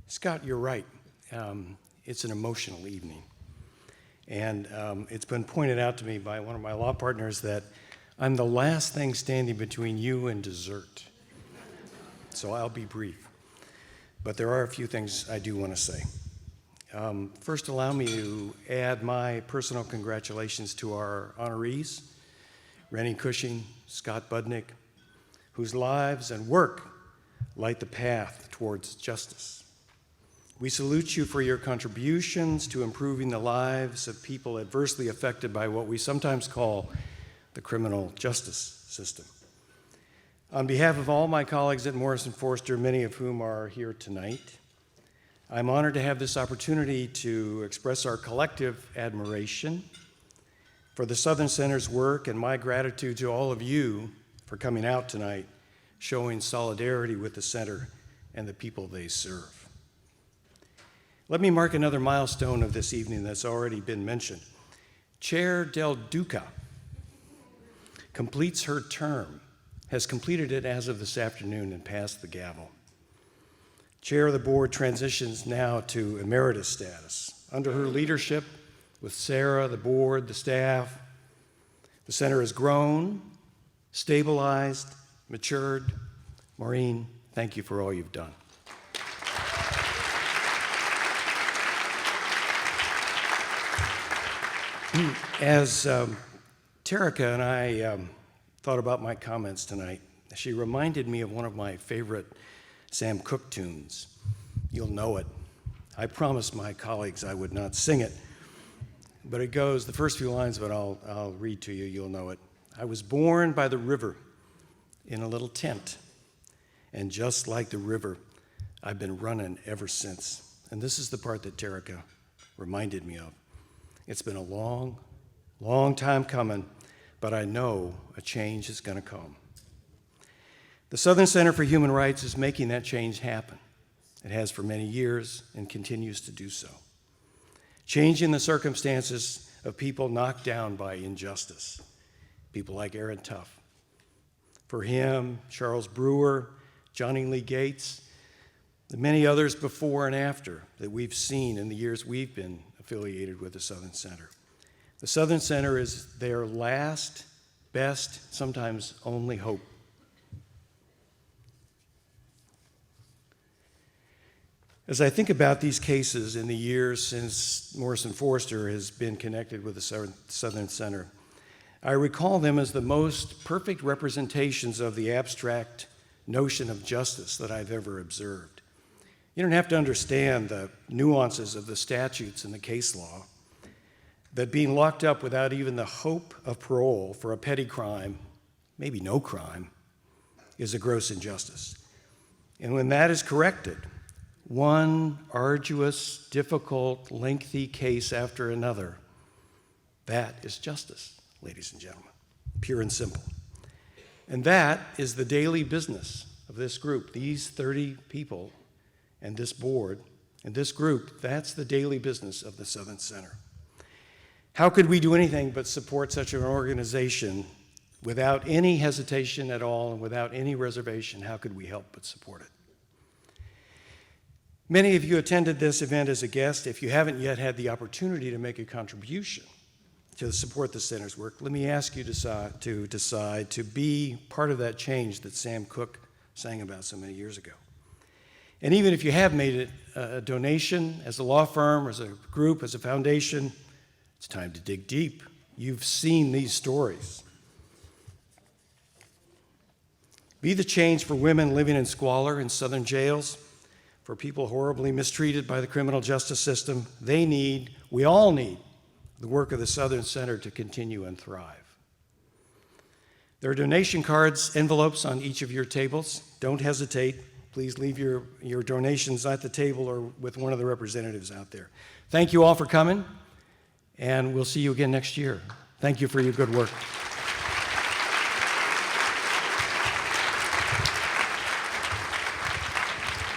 Scott, you're right. It's an emotional evening. And it's been pointed out to me by one of my law partners that I'm the last thing standing between you and dessert. So I'll be brief. But there are a few things I do want to say. First, allow me to add my personal congratulations to our honorees, Rennie Cushing, Scott Budnick, whose lives and work light the path towards justice. We salute you for your contributions to improving the lives of people adversely affected by what we sometimes call the criminal justice system. On behalf of all my colleagues at Morrison Foerster, many of whom are here tonight, I'm honored to have this opportunity to express our collective admiration for the Southern Center's work and my gratitude to all of you for coming out tonight, showing solidarity with the center and the people they serve. Let me mark another milestone of this evening that's already been mentioned. Chair Del Duca completes her term, has completed it as of this afternoon and passed the gavel. Chair of the board transitions now to emeritus status. Under her leadership, with Sarah, the board, the staff, the center has grown, stabilized, matured. Maureen, thank you for all you've done. As Terica and I thought about my comments tonight, she reminded me of one of my favorite Sam Cooke tunes. You'll know it. I promised my colleagues I would not sing it, but it goes, the first few lines of it I'll read to you, you'll know it. I was born by the river in a little tent, and just like the river, I've been running ever since. And this is the part that Terica reminded me of. It's been a long, long time coming, but I know a change is going to come. The Southern Center for Human Rights is making that change happen. It has for many years and continues to do so. Changing the circumstances of people knocked down by injustice. People like Aaron Tuff. For him, Charles Brewer, Johnny Lee Gates, the many others before and after that we've seen in the years we've been affiliated with the Southern Center. The Southern Center is their last, best, sometimes only hope. As I think about these cases in the years since Morrison Foerster has been connected with the Southern Center, I recall them as the most perfect representations of the abstract notion of justice that I've ever observed. You don't have to understand the nuances of the statutes and the case law, that being locked up without even the hope of parole for a petty crime, maybe no crime, is a gross injustice. And when that is corrected, one arduous, difficult, lengthy case after another, that is justice, ladies and gentlemen, pure and simple. And that is the daily business of this group, these 30 people and this board and this group. That's the daily business of the Southern Center. How could we do anything but support such an organization without any hesitation at all and without any reservation? How could we help but support it? Many of you attended this event as a guest. If you haven't yet had the opportunity to make a contribution to support the center's work, let me ask you to decide to be part of that change that Sam Cooke sang about so many years ago. And even if you have made it a donation as a law firm, as a group, as a foundation, it's time to dig deep. You've seen these stories. Be the change for women living in squalor in Southern jails, for people horribly mistreated by the criminal justice system. We all need the work of the Southern Center to continue and thrive. There are donation cards, envelopes on each of your tables. Don't hesitate. Please leave your donations at the table or with one of the representatives out there. Thank you all for coming, and we'll see you again next year. Thank you for your good work.